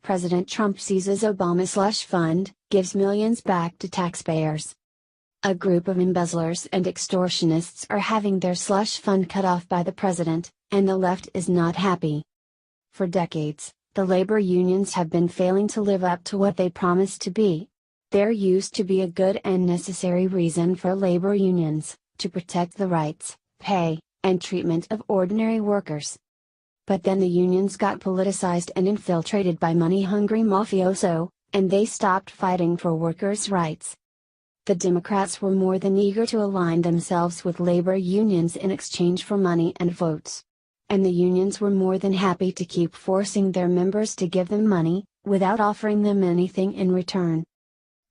President Trump seizes Obama slush fund, gives millions back to taxpayers. A group of embezzlers and extortionists are having their slush fund cut off by the president, and the left is not happy. For decades, the labor unions have been failing to live up to what they promised to be. There used to be a good and necessary reason for labor unions, to protect the rights, pay, and treatment of ordinary workers. But then the unions got politicized and infiltrated by money-hungry mafioso, and they stopped fighting for workers' rights. The Democrats were more than eager to align themselves with labor unions in exchange for money and votes. And the unions were more than happy to keep forcing their members to give them money, without offering them anything in return.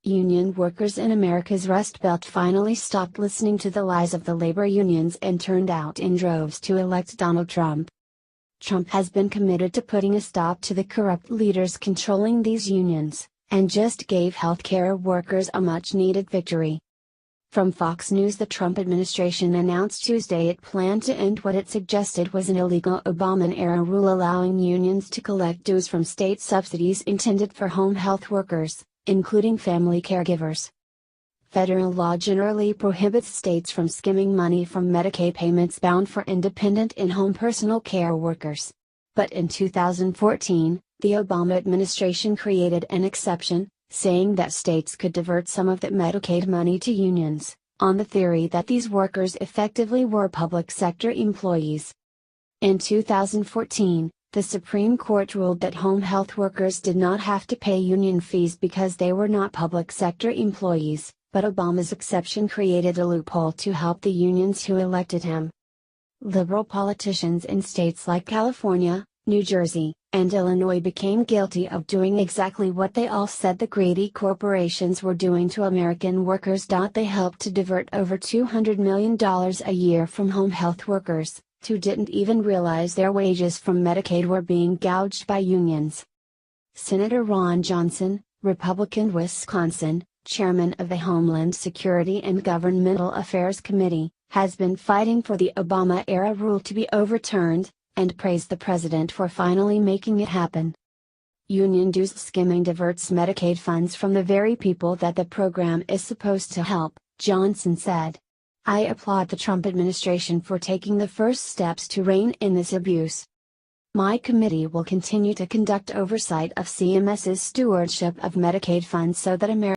Union workers in America's Rust Belt finally stopped listening to the lies of the labor unions and turned out in droves to elect Donald Trump. Trump has been committed to putting a stop to the corrupt leaders controlling these unions, and just gave healthcare workers a much-needed victory. From Fox News, the Trump administration announced Tuesday it planned to end what it suggested was an illegal Obama-era rule allowing unions to collect dues from state subsidies intended for home health workers, including family caregivers. Federal law generally prohibits states from skimming money from Medicaid payments bound for independent in-home personal care workers. But in 2014, the Obama administration created an exception, saying that states could divert some of that Medicaid money to unions, on the theory that these workers effectively were public sector employees. In 2014, the Supreme Court ruled that home health workers did not have to pay union fees because they were not public sector employees, but Obama's exception created a loophole to help the unions who elected him. Liberal politicians in states like California, New Jersey, and Illinois became guilty of doing exactly what they all said the greedy corporations were doing to American workers. They helped to divert over $200 million a year from home health workers, who didn't even realize their wages from Medicaid were being gouged by unions. Senator Ron Johnson, Republican Wisconsin, chairman of the Homeland Security and Governmental Affairs Committee, has been fighting for the Obama-era rule to be overturned, and praised the president for finally making it happen. Union dues skimming diverts Medicaid funds from the very people that the program is supposed to help, Johnson said. I applaud the Trump administration for taking the first steps to rein in this abuse. My committee will continue to conduct oversight of CMS's stewardship of Medicaid funds so that America